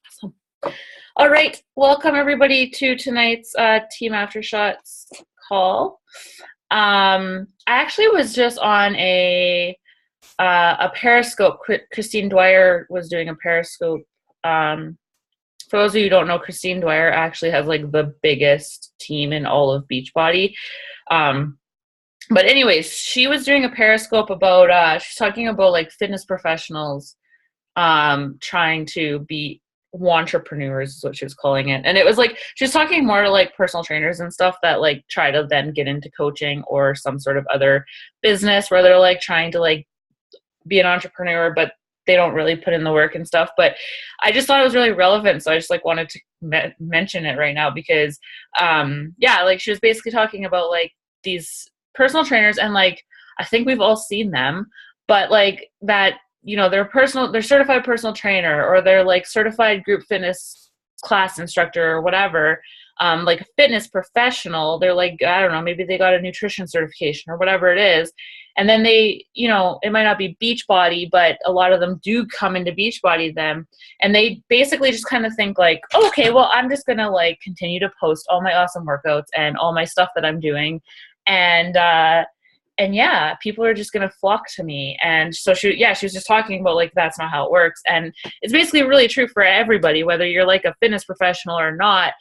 Awesome. All right, welcome everybody to tonight's Team Aftershots call. I actually was just on a Periscope. Christine Dwyer was doing a Periscope. For those of you who don't know, Christine Dwyer actually has like the biggest team in all of Beachbody. But anyways, she was doing a Periscope about she's talking about like fitness professionals trying to be entrepreneurs is what she was calling it. And it was like she was talking more to like personal trainers and stuff that like try to then get into coaching or some sort of other business where they're like trying to like be an entrepreneur, but they don't really put in the work and stuff. But I just thought it was really relevant, so I just like wanted to mention it right now because yeah, like she was basically talking about like these personal trainers, and like I think we've all seen them, but like that, you know, they're certified personal trainer, or they're like certified group fitness class instructor or whatever, like a fitness professional. They're like, I don't know, maybe they got a nutrition certification or whatever it is. And then they, you know, it might not be Beachbody, but a lot of them do come into Beachbody then. And they basically just kind of think like, oh, okay, well, I'm just going to like continue to post all my awesome workouts and all my stuff that I'm doing. And yeah, people are just going to flock to me. And so she was just talking about like, that's not how it works. And it's basically really true for everybody, whether you're like a fitness professional or not.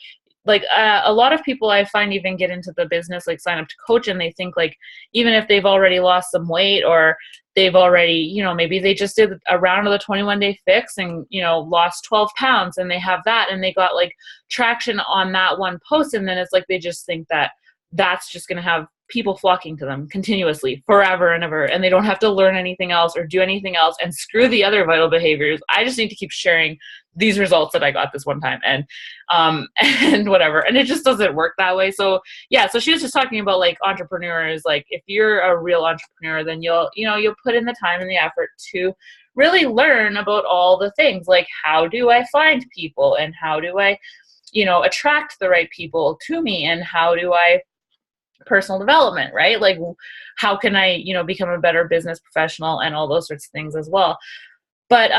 Like a lot of people I find even get into the business, like sign up to coach, and they think like, even if they've already lost some weight, or they've already, you know, maybe they just did a round of the 21-day fix and, you know, lost 12 pounds, and they have that and they got like traction on that one post. And then it's like, they just think that that's just going to have people flocking to them continuously forever and ever, and they don't have to learn anything else or do anything else, and screw the other vital behaviors. I just need to keep sharing these results that I got this one time, and and whatever. And it just doesn't work that way. So yeah, so she was just talking about like entrepreneurs, like if you're a real entrepreneur, then you'll put in the time and the effort to really learn about all the things, like how do I find people, and how do I, you know, attract the right people to me, and how do I personal development, right? Like how can I, you know, become a better business professional and all those sorts of things as well. But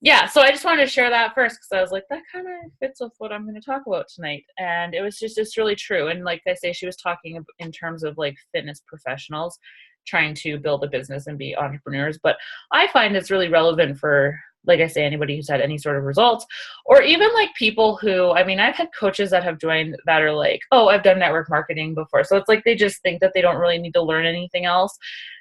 yeah, so I just wanted to share that first because I was like, that kind of fits with what I'm going to talk about tonight. And it was just really true. And like I say, she was talking in terms of like fitness professionals trying to build a business and be entrepreneurs. But I find it's really relevant for, like I say, anybody who's had any sort of results, or even like people who, I mean, I've had coaches that have joined that are like, oh, I've done network marketing before. So it's like, they just think that they don't really need to learn anything else.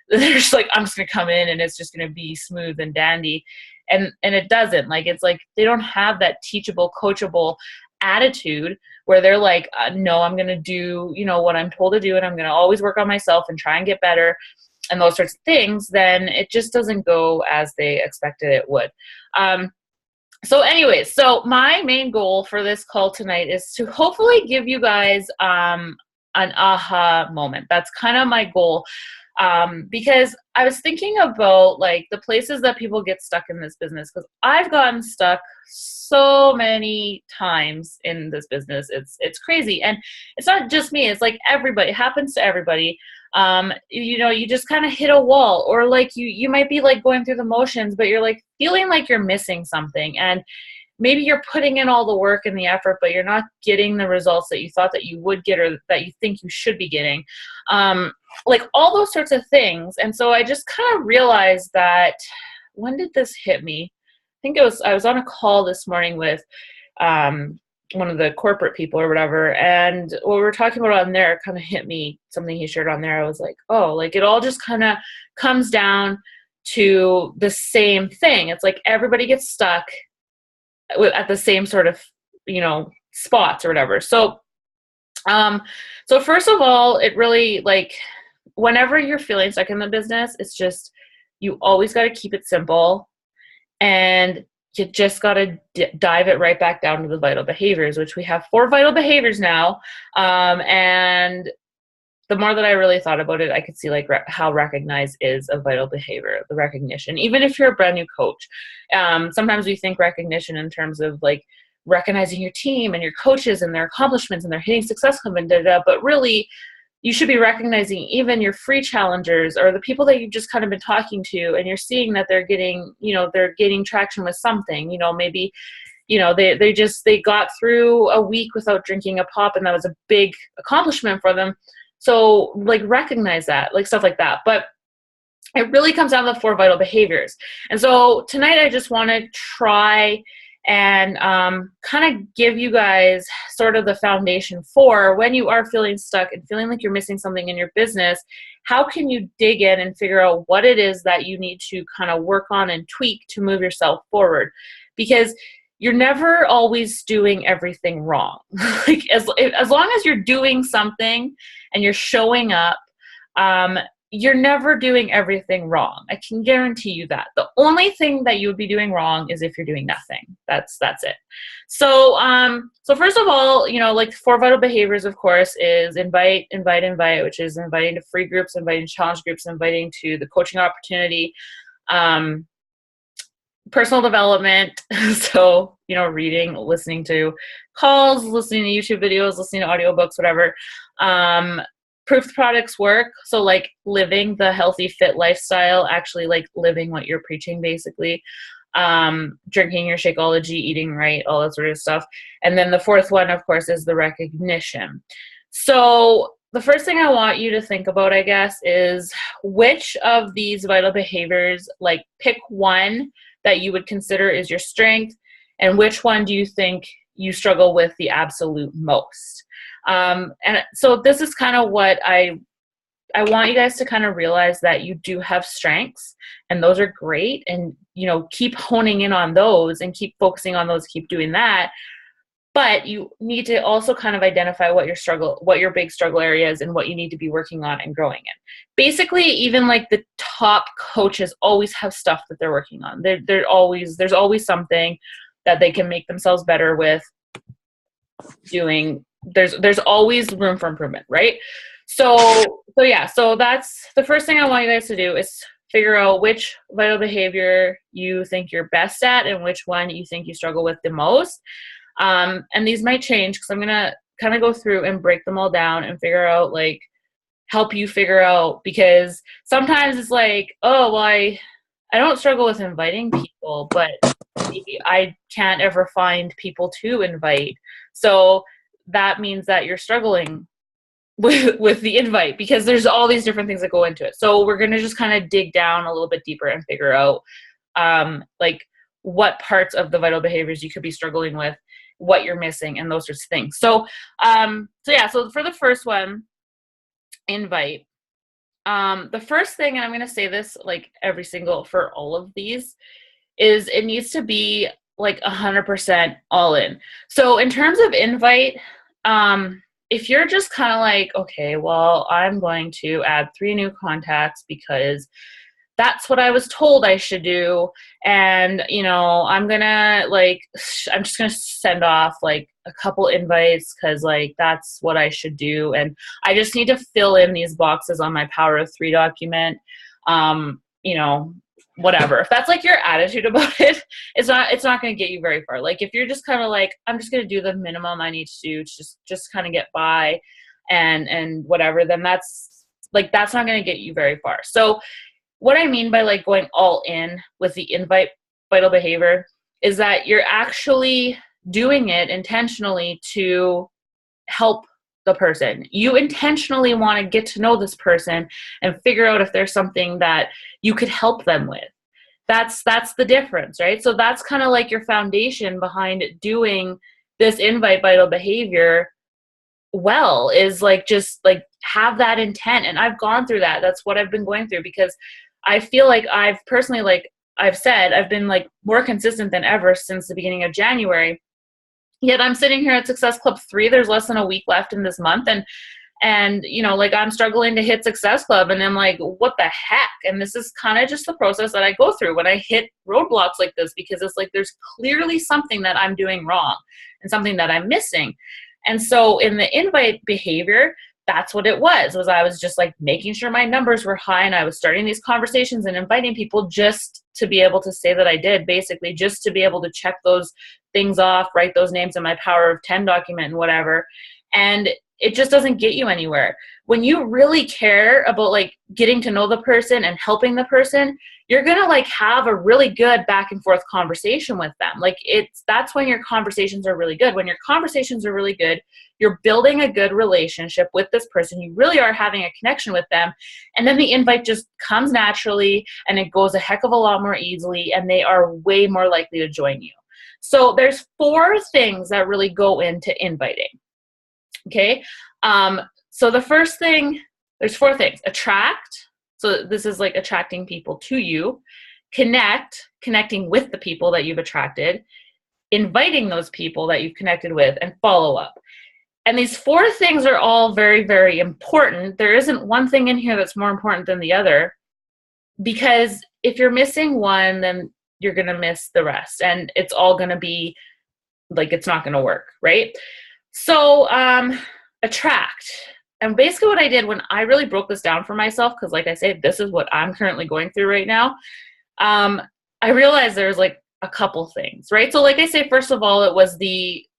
They're just like, I'm just going to come in and it's just going to be smooth and dandy. And it doesn't. Like, it's like, they don't have that teachable, coachable attitude where they're like, no, I'm going to do, you know, what I'm told to do. And I'm going to always work on myself and try and get better, and those sorts of things. Then it just doesn't go as they expected it would. So anyways, so my main goal for this call tonight is to hopefully give you guys an aha moment. That's kind of my goal. Because I was thinking about like the places that people get stuck in this business, because I've gotten stuck so many times in this business. It's crazy. And it's not just me, it's like everybody. It happens to everybody. You know, you just kind of hit a wall, or like you might be like going through the motions, but you're like feeling like you're missing something, and maybe you're putting in all the work and the effort, but you're not getting the results that you thought that you would get, or that you think you should be getting. Like all those sorts of things. And so I just kind of realized that, when did this hit me? I think I was on a call this morning with one of the corporate people or whatever, and what we were talking about on there kind of hit me, something he shared on there. I was like, oh, like it all just kind of comes down to the same thing. It's like everybody gets stuck at the same sort of, you know, spots or whatever. So so first of all, it really, like, whenever you're feeling stuck in the business, it's just, you always got to keep it simple, and you just got to dive it right back down to the vital behaviors, which we have 4 vital behaviors now. And the more that I really thought about it, I could see like how recognize is a vital behavior, the recognition. Even if you're a brand new coach, sometimes we think recognition in terms of like recognizing your team and your coaches and their accomplishments and their hitting success club and but really you should be recognizing even your free challengers, or the people that you've just kind of been talking to, and you're seeing that they're getting, you know, they're gaining traction with something, you know, maybe they got through a week without drinking a pop, and that was a big accomplishment for them. So like recognize that, like stuff like that. But it really comes down to the 4 vital behaviors. And so tonight I just want to try and kind of give you guys sort of the foundation for when you are feeling stuck and feeling like you're missing something in your business. How can you dig in and figure out what it is that you need to kind of work on and tweak to move yourself forward? Because you're never always doing everything wrong. Like as long as you're doing something and you're showing up, you're never doing everything wrong. I can guarantee you that. The only thing that you would be doing wrong is if you're doing nothing. That's it. So first of all, like 4 vital behaviors, of course, is invite, which is inviting to free groups, inviting to challenge groups, inviting to the coaching opportunity, personal development. So, reading, listening to calls, listening to YouTube videos, listening to audiobooks, whatever. Proof the products work. So like living the healthy, fit lifestyle, actually like living what you're preaching, basically. Drinking your Shakeology, eating right, all that sort of stuff. And then the 4th one, of course, is the recognition. So the first thing I want you to think about, I guess, is which of these vital behaviors, like pick one that you would consider is your strength, and which one do you think you struggle with the absolute most? And so this is kind of what I want you guys to kind of realize, that you do have strengths, and those are great. And, keep honing in on those and keep focusing on those, keep doing that. But you need to also kind of identify what your big struggle areas and what you need to be working on and growing in. Basically, even like the top coaches always have stuff that they're working on. There's always something that they can make themselves better with doing. There's always room for improvement, right? So that's the first thing I want you guys to do, is figure out which vital behavior you think you're best at and which one you think you struggle with the most. And these might change, because I'm going to kind of go through and break them all down and figure out, like, help you figure out, because sometimes it's like, oh, well, I don't struggle with inviting people, but maybe I can't ever find people to invite. So that means that you're struggling with the invite, because there's all these different things that go into it. So we're going to just kind of dig down a little bit deeper and figure out like what parts of the vital behaviors you could be struggling with, what you're missing, and those sorts of things. So so for the first one, invite. The first thing, and I'm going to say this like for all of these, is it needs to be like 100% all in. So in terms of invite, if you're just kind of like, okay, well, I'm going to add 3 new contacts because that's what I was told I should do. And, I'm just going to send off like a couple invites because like that's what I should do. And I just need to fill in these boxes on my Power of 3 document. Whatever. If that's like your attitude about it, it's not going to get you very far. Like if you're just kind of like, I'm just going to do the minimum I need to do to just kind of get by and whatever, then that's not going to get you very far. So what I mean by like going all in with the invite vital behavior is that you're actually doing it intentionally to help the person. You intentionally want to get to know this person and figure out if there's something that you could help them with. That's the difference, right? So that's kind of like your foundation behind doing this invite vital behavior well, is like just like have that intent. And I've gone through that. That's what I've been going through, because I feel like I've personally, like I've said, I've been like more consistent than ever since the beginning of January. Yet I'm sitting here at Success Club 3. There's less than a week left in this month. And like I'm struggling to hit Success Club, and I'm like, what the heck? And this is kind of just the process that I go through when I hit roadblocks like this, because it's like there's clearly something that I'm doing wrong and something that I'm missing. And so in the invite behavior, that's what it was I was just like making sure my numbers were high, and I was starting these conversations and inviting people just to be able to say that I did, basically just to be able to check those things off, write those names in my Power of 10 document and whatever. And it just doesn't get you anywhere. When you really care about like getting to know the person and helping the person, you're going to like have a really good back and forth conversation with them. Like that's when your conversations are really good. When your conversations are really good, you're building a good relationship with this person. You really are having a connection with them. And then the invite just comes naturally and it goes a heck of a lot more easily, and they are way more likely to join you. So there's 4 things that really go into inviting. Okay. So the first thing, there's 4 things. Attract. So this is like attracting people to you. Connecting with the people that you've attracted. Inviting those people that you've connected with, and follow up. And these 4 things are all very, very important. There isn't one thing in here that's more important than the other, because if you're missing one, then you're going to miss the rest, and it's all going to be like, it's not going to work, right? So attract. And basically what I did when I really broke this down for myself, because like I said, this is what I'm currently going through right now, I realized there's like a couple things, right? So like I say, first of all, it was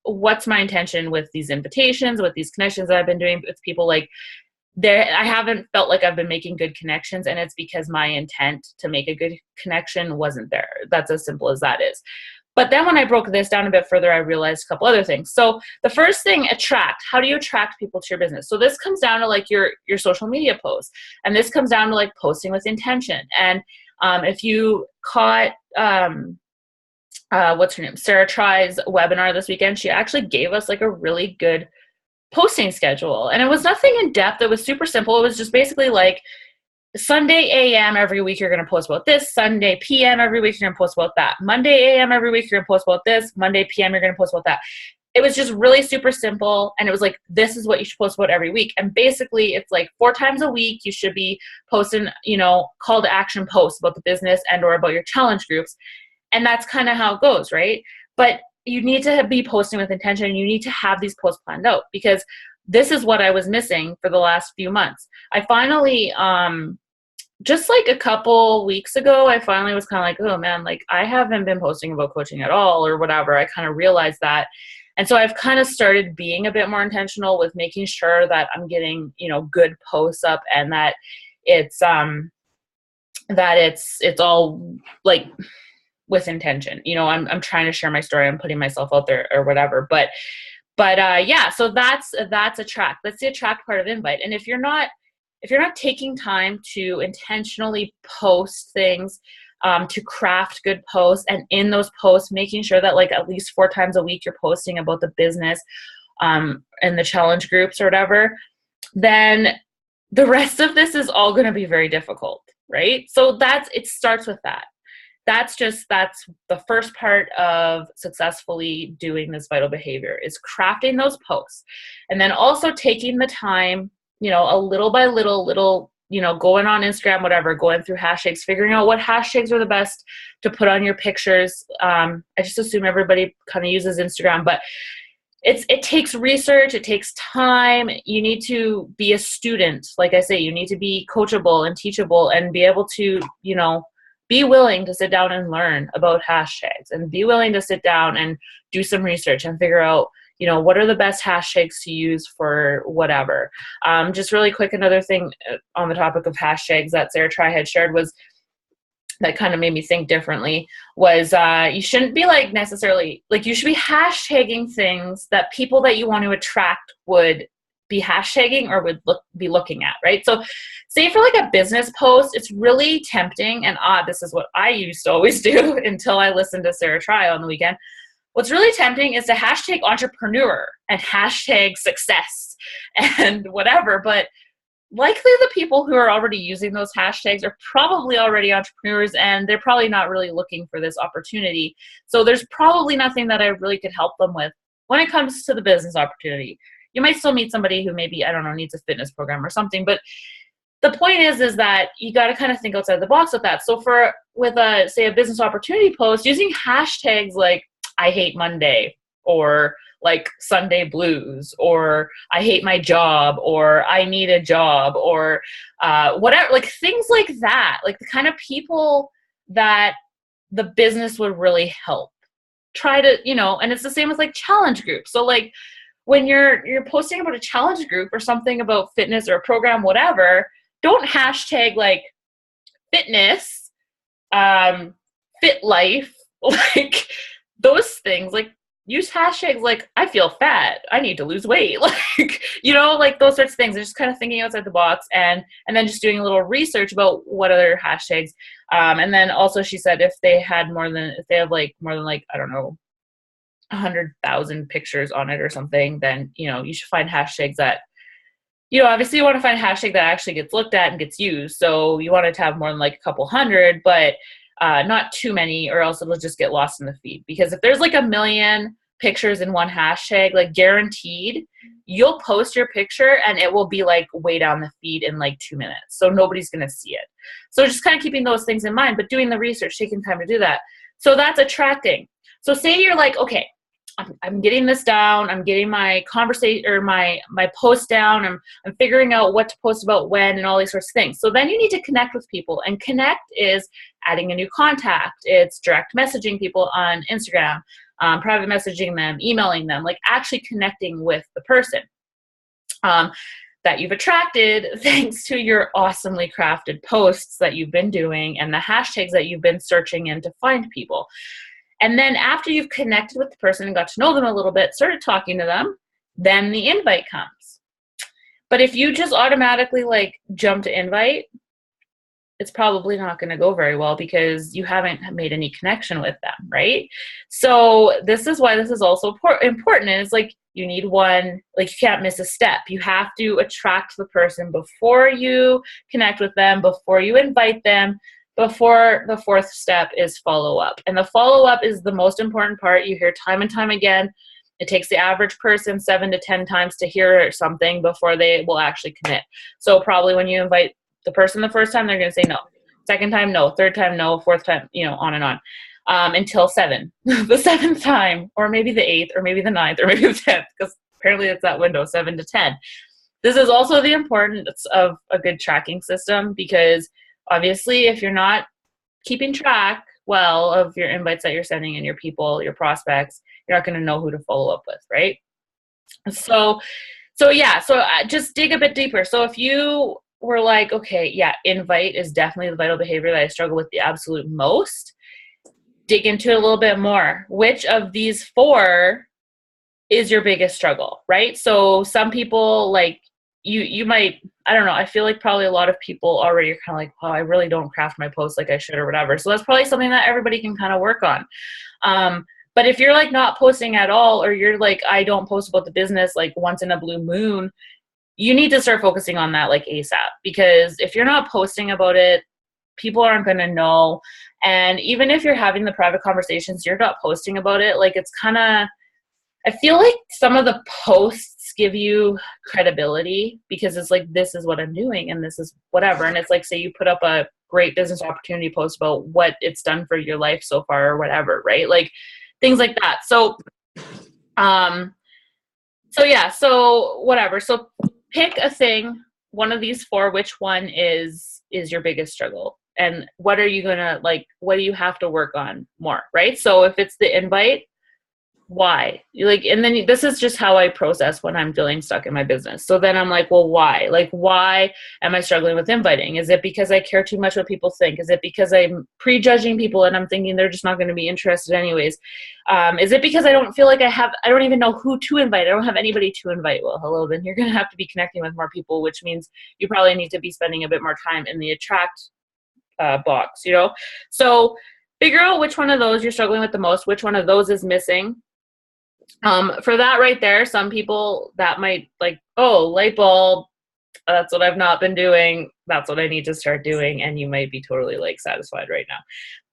what's my intention with these invitations, with these connections that I've been doing with people. Like I haven't felt like I've been making good connections, and it's because my intent to make a good connection wasn't there. That's as simple as that is. But then when I broke this down a bit further, I realized a couple other things. So the first thing, attract. How do you attract people to your business? So this comes down to like your social media posts, and this comes down to like posting with intention. And if you caught what's her name, Sarah Try's webinar this weekend, she actually gave us like a really good posting schedule, and it was nothing in depth. It was super simple. It was just basically like, Sunday AM every week you're going to post about this. Sunday PM every week you're going to post about that. Monday AM every week you're going to post about this. Monday PM you're going to post about that. It was just really super simple, and it was like, this is what you should post about every week. And basically it's like 4 times a week you should be posting, call to action posts about the business and or about your challenge groups. And that's kind of how it goes, right? But you need to be posting with intention. You need to have these posts planned out, because this is what I was missing for the last few months. I finally, just like a couple weeks ago, I finally was kind of like, oh man, like I haven't been posting about coaching at all or whatever. I kind of realized that. And so I've kind of started being a bit more intentional with making sure that I'm getting, good posts up, and that it's all like with intention. I'm trying to share my story. I'm putting myself out there or whatever, but yeah, so that's attract. That's the attract part of invite. And if you're not taking time to intentionally post things, to craft good posts, and in those posts, making sure that like at least 4 times a week you're posting about the business, and the challenge groups or whatever, then the rest of this is all going to be very difficult, right? So it starts with that. That's the first part of successfully doing this vital behavior, is crafting those posts. And then also taking the time, a little by little, going on Instagram, whatever, going through hashtags, figuring out what hashtags are the best to put on your pictures. I just assume everybody kind of uses Instagram, but it takes research. It takes time. You need to be a student. Like I say, you need to be coachable and teachable, and be able to, be willing to sit down and learn about hashtags, and be willing to sit down and do some research and figure out, what are the best hashtags to use for whatever. Just really quick, another thing on the topic of hashtags that Sarah Try had shared was that kind of made me think differently was you shouldn't be like necessarily, like you should be hashtagging things that people that you want to attract would be hashtagging or would be looking at, right? So say for like a business post, it's really tempting, and this is what I used to always do until I listened to Sarah Try on the weekend. What's really tempting is to hashtag entrepreneur and hashtag success and whatever, but likely the people who are already using those hashtags are probably already entrepreneurs, and they're probably not really looking for this opportunity. So there's probably nothing that I really could help them with when it comes to the business opportunity. You might still meet somebody who maybe, I don't know, needs a fitness program or something, but the point is that you got to kind of think outside the box with that. So with say a business opportunity post, using hashtags like I hate Monday, or like Sunday blues, or I hate my job, or I need a job, or whatever, like things like that, like the kind of people that the business would really help. Try to, and it's the same with like challenge groups. So like when you're posting about a challenge group or something about fitness or a program, whatever, don't hashtag like fitness, fit life, like those things. Like use hashtags like I feel fat, I need to lose weight, like, you know, like those sorts of things. And just kind of thinking outside the box, and then just doing a little research about what other hashtags. And then also she said if they have more than like, I don't know, 100,000 pictures on it or something, then, you know, you should find hashtags that, you know, obviously you want to find a hashtag that actually gets looked at and gets used. So you want it to have more than like a couple hundred, but not too many, or else it'll just get lost in the feed. Because if there's like a million pictures in one hashtag, like guaranteed, you'll post your picture and it will be like way down the feed in like 2 minutes. So nobody's going to see it. So just kind of keeping those things in mind, but doing the research, taking time to do that. So that's attracting. So say you're like, okay, I'm getting this down. I'm getting my conversation or my post down. I'm figuring out what to post about when and all these sorts of things. So then you need to connect with people, and connect is adding a new contact. It's direct messaging people on Instagram, private messaging them, emailing them, like actually connecting with the person that you've attracted thanks to your awesomely crafted posts that you've been doing and the hashtags that you've been searching in to find people. And then after you've connected with the person and got to know them a little bit, started talking to them, then the invite comes. But if you just automatically like jump to invite, it's probably not going to go very well because you haven't made any connection with them, right? So this is why this is also important. And it's like you need one, like you can't miss a step. You have to attract the person before you connect with them, before you invite them, before the fourth step is follow up. And the follow up is the most important part. You hear time and time again. It takes the average person 7 to 10 times to hear something before they will actually commit. So probably when you invite the person the first time, they're going to say no. Second time, no. Third time, no. Fourth time, you know, on and on. Until 7. The 7th time, or maybe the 8th, or maybe the 9th, or maybe the 10th, because apparently it's that window, 7 to 10. This is also the importance of a good tracking system, because obviously, if you're not keeping track well of your invites that you're sending and your people, your prospects, you're not going to know who to follow up with, right? So just dig a bit deeper. So if you were like, okay, yeah, invite is definitely the vital behavior that I struggle with the absolute most, dig into it a little bit more. Which of these 4 is your biggest struggle, right? So some people like, you might, I don't know, I feel like probably a lot of people already are kind of like, wow, I really don't craft my posts like I should or whatever. So that's probably something that everybody can kind of work on. But if you're like not posting at all, or you're like, I don't post about the business like once in a blue moon, you need to start focusing on that like ASAP. Because if you're not posting about it, people aren't going to know. And even if you're having the private conversations, you're not posting about it. Like it's kind of, I feel like some of the posts give you credibility because it's like, this is what I'm doing and this is whatever. And it's like, say you put up a great business opportunity post about what it's done for your life so far or whatever, right? Like things like that. So whatever. So pick a thing, one of these 4, which one is your biggest struggle, and what are you going to like, what do you have to work on more, right? So if it's the invite, why? Like, and then this is just how I process when I'm feeling stuck in my business. So then I'm like, well, why? Like, why am I struggling with inviting? Is it because I care too much what people think? Is it because I'm prejudging people and I'm thinking they're just not going to be interested anyways? Is it because I don't feel like I don't even know who to invite? I don't have anybody to invite. Well, hello, then you're going to have to be connecting with more people, which means you probably need to be spending a bit more time in the attract box, you know? So figure out which one of those you're struggling with the most, which one of those is missing. For that right there, some people that might like, oh, light bulb, that's what I've not been doing. That's what I need to start doing. And you might be totally like satisfied right now.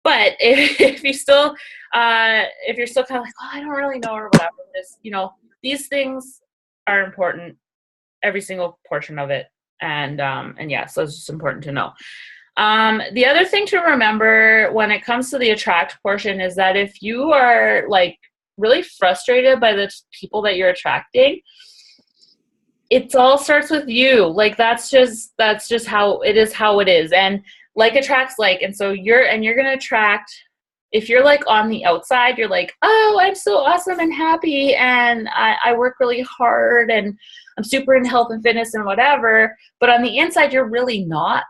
But if you're still kind of like, oh, I don't really know or whatever, just, you know, these things are important, every single portion of it. And yeah, so it's just important to know. The other thing to remember when it comes to the attract portion is that if you are like really frustrated by the people that you're attracting, it all starts with you. Like that's just how it is, and like attracts like. And so you're going to attract if you're like on the outside, you're like, oh, I'm so awesome and happy, and I work really hard, and I'm super in health and fitness and whatever, but on the inside, you're really not.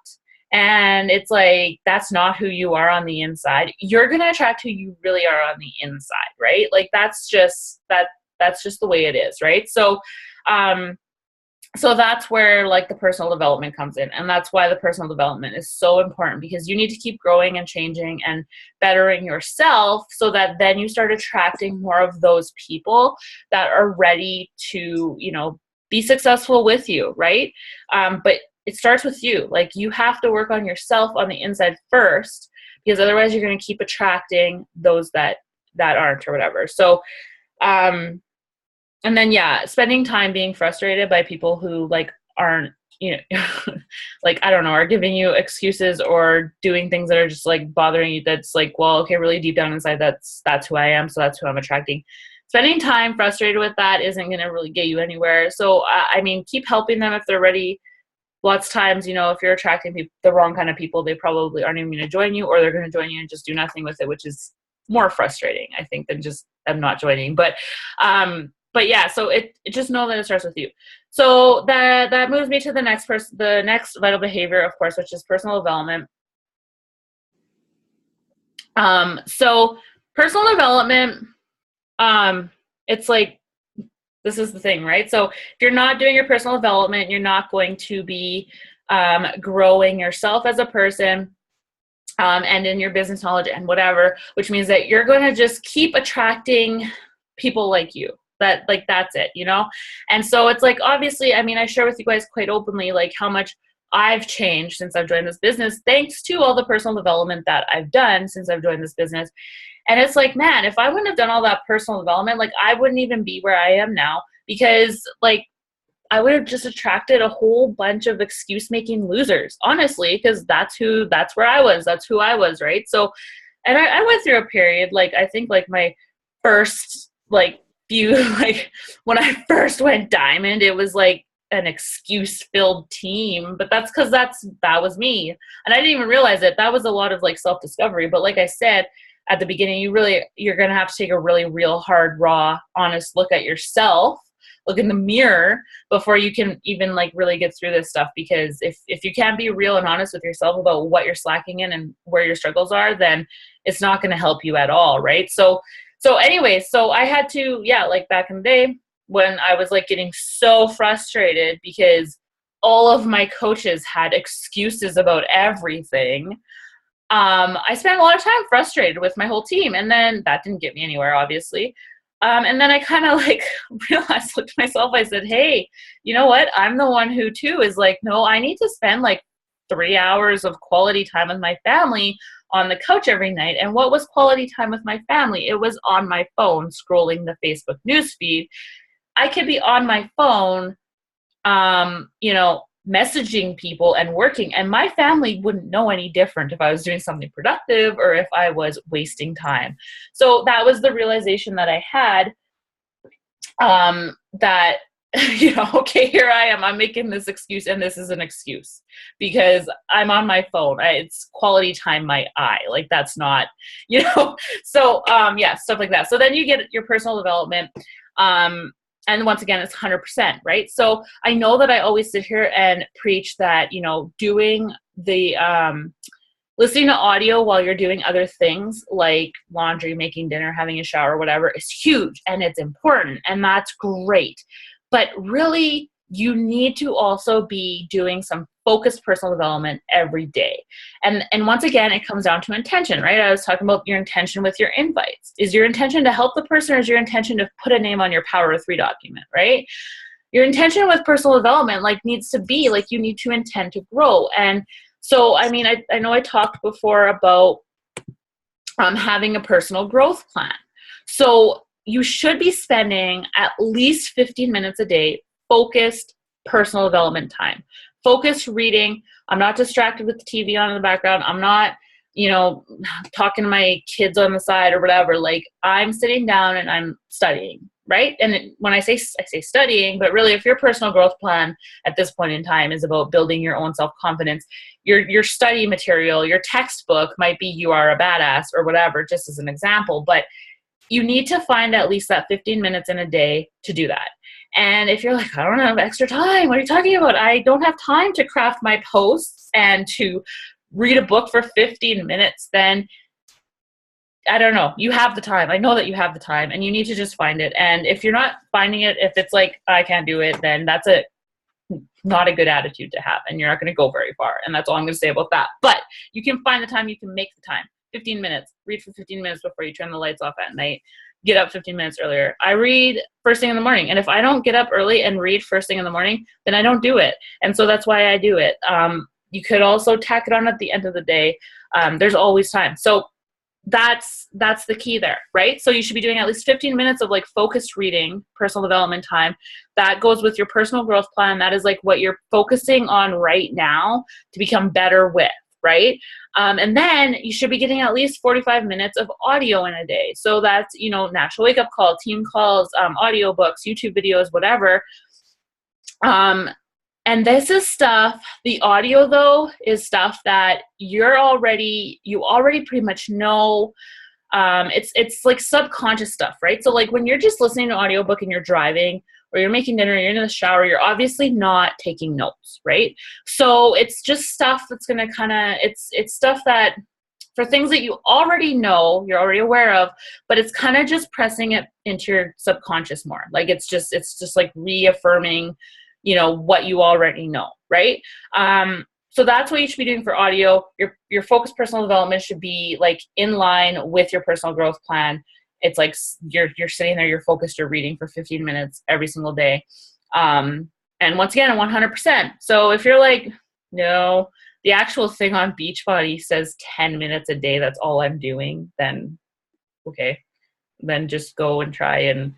And it's like, that's not who you are on the inside. You're going to attract who you really are on the inside, right? Like that's just the way it is, right? So that's where like the personal development comes in. And that's why the personal development is so important, because you need to keep growing and changing and bettering yourself, so that then you start attracting more of those people that are ready to, be successful with you, right? But it starts with you. Like you have to work on yourself on the inside first, because otherwise you're going to keep attracting those that aren't or whatever. So, and then, spending time being frustrated by people who like aren't, like, I don't know, are giving you excuses or doing things that are just like bothering you. That's like, well, okay, really deep down inside, that's who I am. So that's who I'm attracting. Spending time frustrated with that isn't going to really get you anywhere. So, keep helping them if they're ready. Lots of times, if you're attracting the wrong kind of people, they probably aren't even going to join you, or they're going to join you and just do nothing with it, which is more frustrating, I think, than just them not joining. But yeah, so it just know that it starts with you. So that moves me to the next vital behavior, of course, which is personal development. So personal development, it's like, this is the thing, right? So if you're not doing your personal development, you're not going to be growing yourself as a person, and in your business knowledge and whatever, which means that you're going to just keep attracting people like you. That's it, And so it's like, obviously, I share with you guys quite openly, like how much I've changed since I've joined this business, thanks to all the personal development that I've done since I've joined this business. And it's like, man, if I wouldn't have done all that personal development, like I wouldn't even be where I am now, because like I would have just attracted a whole bunch of excuse-making losers, honestly, because that's where I was. That's who I was, right? So, and I went through a period, like I think like my first like few, like when I first went diamond, it was like an excuse-filled team, but that's because that was me. And I didn't even realize it. That was a lot of like self-discovery. But like I said, at the beginning, you're going to have to take a really real hard, raw, honest look at yourself, look in the mirror before you can even like really get through this stuff. Because if you can't be real and honest with yourself about what you're slacking in and where your struggles are, then it's not going to help you at all. Right. So anyway, so I had to, like back in the day when I was like getting so frustrated because all of my coaches had excuses about everything. I spent a lot of time frustrated with my whole team, and then that didn't get me anywhere, obviously. And then I kind of like realized, looked at myself, I said, hey, you know what? I'm the one who too is like, no, I need to spend like 3 hours of quality time with my family on the couch every night. And what was quality time with my family? It was on my phone, scrolling the Facebook newsfeed. I could be on my phone, messaging people and working, and my family wouldn't know any different if I was doing something productive or if I was wasting time. So that was the realization that I had, that, okay, here I am, I'm making this excuse, and this is an excuse because I'm on my phone. It's quality time, my eye, like that's not, so, stuff like that. So then you get your personal development, and once again, it's 100%, right? So I know that I always sit here and preach that, doing the, listening to audio while you're doing other things like laundry, making dinner, having a shower, whatever, is huge and it's important and that's great. But really, you need to also be doing some focused personal development every day. And once again, it comes down to intention, right? I was talking about your intention with your invites. Is your intention to help the person, or is your intention to put a name on your Power of 3 document, right? Your intention with personal development needs to be you need to intend to grow. And so, I know I talked before about having a personal growth plan. So you should be spending at least 15 minutes a day focused personal development time. Focused reading. I'm not distracted with the TV on in the background. I'm not, talking to my kids on the side or whatever. I'm sitting down and I'm studying. right? And when I say studying, but really if your personal growth plan at this point in time is about building your own self-confidence, your study material, your textbook might be You Are a Badass or whatever, just as an example, but you need to find at least that 15 minutes in a day to do that. And if you're like, I don't have extra time, what are you talking about? I don't have time to craft my posts and to read a book for 15 minutes, then I don't know. You have the time. I know that you have the time and you need to just find it. And if you're not finding it, if it's like, I can't do it, then that's not a good attitude to have and you're not going to go very far. And that's all I'm going to say about that. But you can find the time, you can make the time. 15 minutes, read for 15 minutes before you turn the lights off at night, get up 15 minutes earlier. I read first thing in the morning. And if I don't get up early and read first thing in the morning, then I don't do it. And so that's why I do it. You could also tack it on at the end of the day. There's always time. So that's the key there, right? So you should be doing at least 15 minutes of like focused reading, personal development time. That goes with your personal growth plan. That is like what you're focusing on right now to become better with, right? And then you should be getting at least 45 minutes of audio in a day. So that's, natural wake up call, team calls, audio books, YouTube videos, whatever. And this is stuff, the audio though, is stuff that you already pretty much know. It's like subconscious stuff, right? So like when you're just listening to an audiobook and you're driving or you're making dinner, you're in the shower, you're obviously not taking notes, right? So it's just stuff that's going to it's stuff that for things that you already know, you're already aware of, but it's kind of just pressing it into your subconscious more. Like it's just like reaffirming what you already know, right? So that's what you should be doing for audio. Your focused personal development should be like in line with your personal growth plan. It's like you're sitting there, you're focused, you're reading for 15 minutes every single day. And once again, 100%. So if you're like, no, the actual thing on Beachbody says 10 minutes a day, that's all I'm doing, then okay, then just go and try and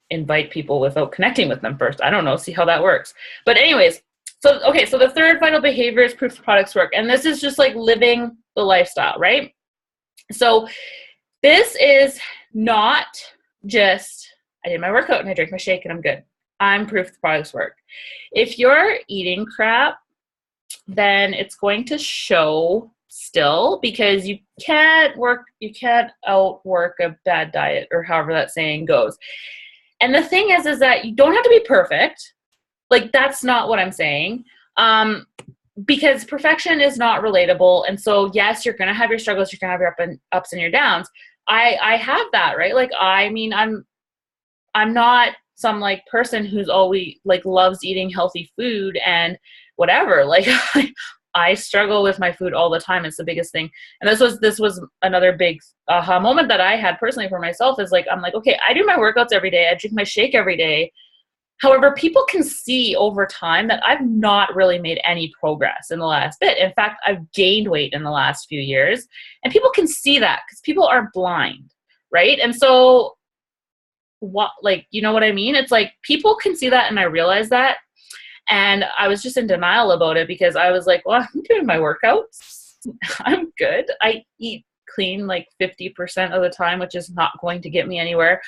invite people without connecting with them first. I don't know, see how that works. But anyways, so the third vital behavior is proof the products work. And this is just like living the lifestyle, right? So this is not just, I did my workout and I drank my shake and I'm good. I'm proof the products work. If you're eating crap, then it's going to show still, because you can't outwork a bad diet, or however that saying goes. And the thing is that you don't have to be perfect. Like, that's not what I'm saying. Because perfection is not relatable. And so, yes, you're going to have your struggles. You're going to have your ups and your downs. I have that, right? Like, I mean, I'm not some like person who's always like loves eating healthy food and whatever. Like, I struggle with my food all the time. It's the biggest thing. And this was another big aha moment that I had personally for myself, is like, I'm like, okay, I do my workouts every day. I drink my shake every day. However, people can see over time that I've not really made any progress in the last bit. In fact, I've gained weight in the last few years, and people can see that because people are blind, right? And so what, like, you know what I mean? It's like people can see that, and I realized that. And I was just in denial about it because I was like, well, I'm doing my workouts. I'm good. I eat clean like 50% of the time, which is not going to get me anywhere.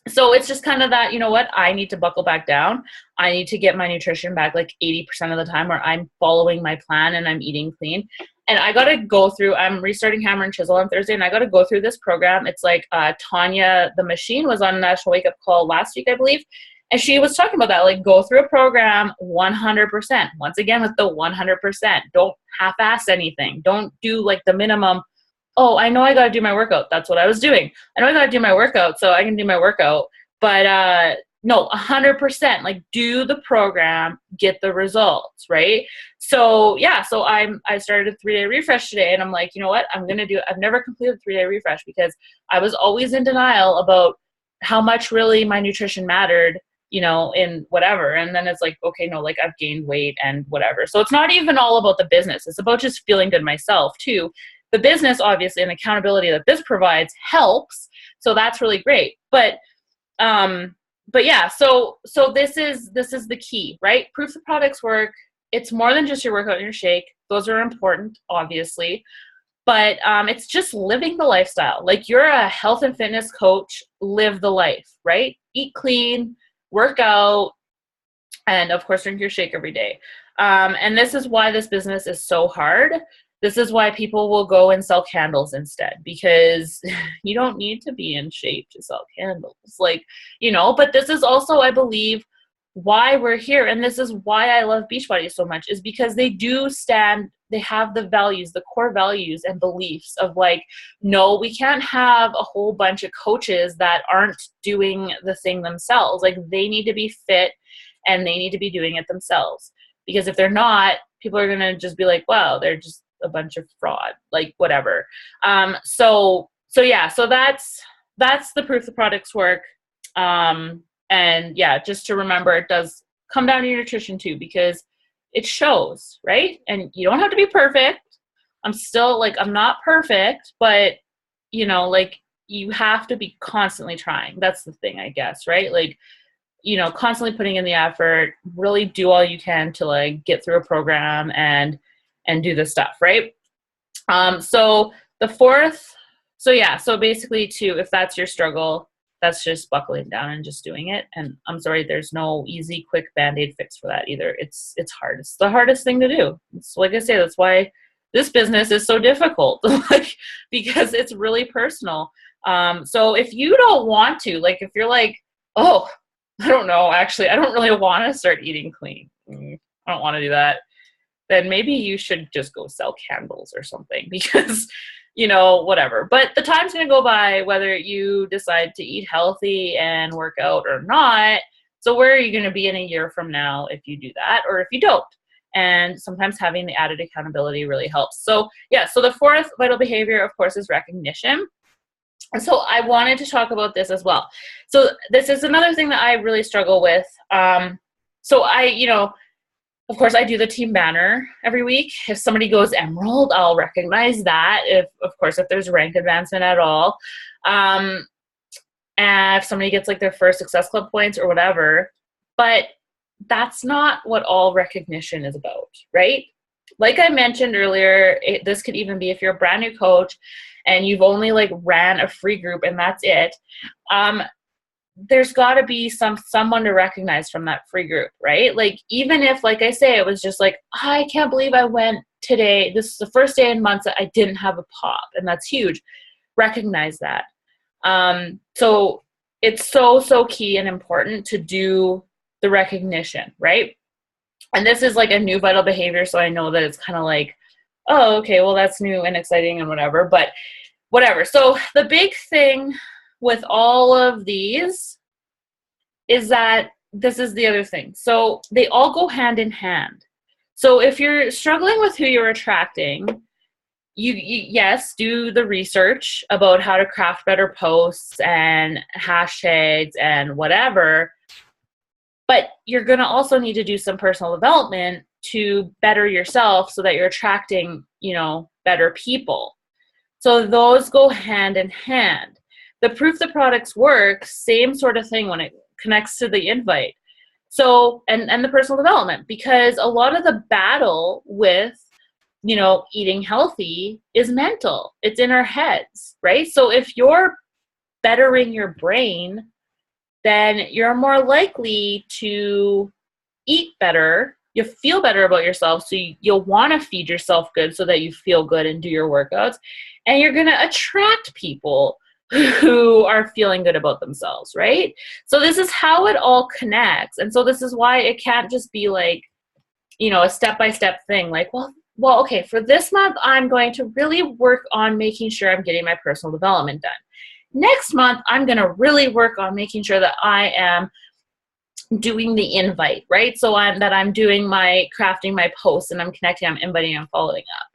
So it's just kind of that, you know what, I need to buckle back down. I need to get my nutrition back like 80% of the time, where I'm following my plan and I'm eating clean. And I got to go through, I'm restarting Hammer and Chisel on Thursday, and I got to go through this program. It's like Tanya the Machine was on a National Wake Up Call last week, I believe. And she was talking about that, like, go through a program 100%. Once again, with the 100%. Don't half-ass anything. Don't do like the minimum. Oh, I know I got to do my workout. That's what I was doing. I know I got to do my workout, so I can do my workout. But no, 100%. Like, do the program, get the results, right? So yeah, so I started a 3-day refresh today, and I'm like, you know what? I'm gonna do it. I've never completed a 3-day refresh because I was always in denial about how much really my nutrition mattered, in whatever. And then it's like, okay, no, like, I've gained weight and whatever. So it's not even all about the business. It's about just feeling good myself too. The business, obviously, and accountability that this provides helps. So that's really great. But yeah, so this is the key, right? Proof the products work. It's more than just your workout and your shake. Those are important, obviously. But it's just living the lifestyle. Like, you're a health and fitness coach, live the life, right? Eat clean, work out, and of course, drink your shake every day. And this is why this business is so hard. This is why people will go and sell candles instead, because you don't need to be in shape to sell candles. Like, but this is also, I believe, why we're here. And this is why I love Beachbody so much, is because they have the values, the core values and beliefs of like, no, we can't have a whole bunch of coaches that aren't doing the thing themselves. Like, they need to be fit and they need to be doing it themselves. Because if they're not, people are going to just be like, wow, they're just a bunch of fraud, like whatever. So that's the proof the products work. And yeah, just to remember, it does come down to your nutrition too, because it shows, right? And you don't have to be perfect. I'm not perfect, but like, you have to be constantly trying. That's the thing, I guess, right? Like, constantly putting in the effort, really do all you can to like get through a program and do the stuff, right? So basically too, if that's your struggle, that's just buckling down and just doing it. And I'm sorry, there's no easy, quick Band-Aid fix for that either. It's hard. It's the hardest thing to do. It's like I say, that's why this business is so difficult, like, because it's really personal. So if you don't want to, like, if you're like, oh, I don't know, actually, I don't really want to start eating clean, I don't want to do that, then maybe you should just go sell candles or something, because, whatever. But the time's going to go by whether you decide to eat healthy and work out or not. So where are you going to be in a year from now if you do that, or if you don't? And sometimes having the added accountability really helps. So yeah, so the fourth vital behavior, of course, is recognition. And so I wanted to talk about this as well. So this is another thing that I really struggle with. So of course, I do the team banner every week. If somebody goes emerald, I'll recognize that. If there's rank advancement at all. And if somebody gets like their first Success Club points or whatever. But that's not what all recognition is about, right? Like I mentioned earlier, this could even be if you're a brand new coach and you've only like ran a free group and that's it. There's got to be someone to recognize from that free group, right? Like, even if, like I say, it was just like, I can't believe I went today. This is the first day in months that I didn't have a pop, and that's huge. Recognize that. So it's so key and important to do the recognition, right? And this is like a new vital behavior, so I know that it's kind of like, oh, okay, well, that's new and exciting and whatever, but whatever. So the big thing with all of these is that this is the other thing. So they all go hand in hand. So if you're struggling with who you're attracting, you yes, do the research about how to craft better posts and hashtags and whatever, but you're going to also need to do some personal development to better yourself so that you're attracting, better people. So those go hand in hand. The proof the products work, same sort of thing when it connects to the invite. So, and the personal development, because a lot of the battle with, eating healthy is mental. It's in our heads, right? So if you're bettering your brain, then you're more likely to eat better. You feel better about yourself. So you'll want to feed yourself good so that you feel good and do your workouts. And you're going to attract people who are feeling good about themselves, right? So this is how it all connects. And so this is why it can't just be like, a step-by-step thing. Like, well, okay, for this month, I'm going to really work on making sure I'm getting my personal development done. Next month, I'm going to really work on making sure that I am doing the invite, right? So I'm doing crafting my posts, and I'm connecting, I'm inviting, I'm following up.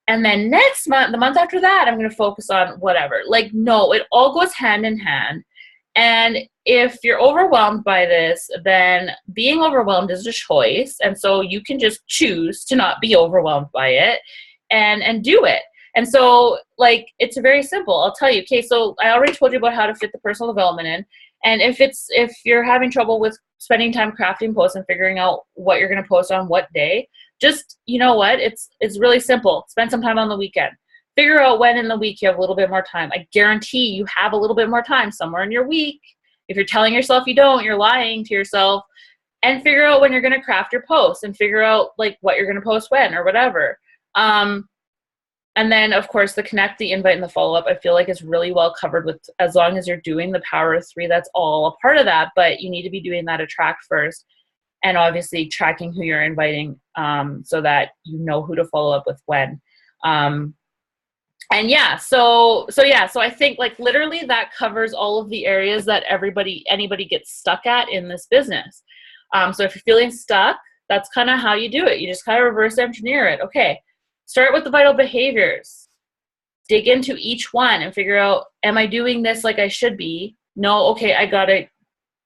And then next month, the month after that, I'm going to focus on whatever. Like, no, it all goes hand in hand. And if you're overwhelmed by this, then being overwhelmed is a choice. And so you can just choose to not be overwhelmed by it and do it. And so, like, it's very simple. I'll tell you. Okay, so I already told you about how to fit the personal development in. And if you're having trouble with spending time crafting posts and figuring out what you're going to post on what day, just, it's really simple. Spend some time on the weekend. figure out when in the week you have a little bit more time. I guarantee you have a little bit more time somewhere in your week. If you're telling yourself you don't, you're lying to yourself. And figure out when you're going to craft your posts and figure out like what you're going to post when or whatever. And then, of course, the connect, the invite, and the follow-up, I feel like is really well covered with, as long as you're doing the power of 3, that's all a part of that. But you need to be doing that attract first, and obviously tracking who you're inviting so that you know who to follow up with when. And yeah, so I think like literally that covers all of the areas that anybody gets stuck at in this business. So if you're feeling stuck, that's kind of how you do it. You just kind of reverse engineer it. Okay, start with the vital behaviors. Dig into each one and figure out, am I doing this like I should be? No, okay, I got to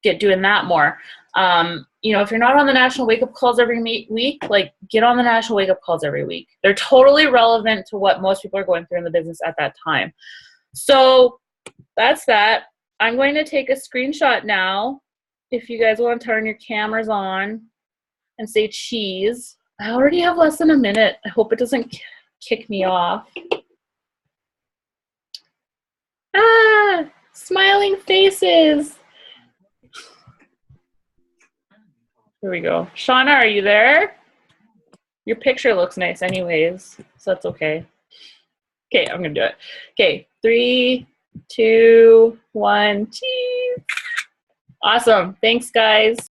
get doing that more. If you're not on the national wake-up calls every week, like get on the national wake-up calls every week. They're totally relevant to what most people are going through in the business at that time. So that's that. I'm going to take a screenshot now. If you guys want to turn your cameras on and say cheese. I already have less than a minute. I hope it doesn't kick me off. Smiling faces. Here we go. Shauna, are you there? Your picture looks nice anyways, so that's okay. Okay, I'm gonna do it. Okay, 3, 2, 1, cheese. Awesome. Thanks, guys.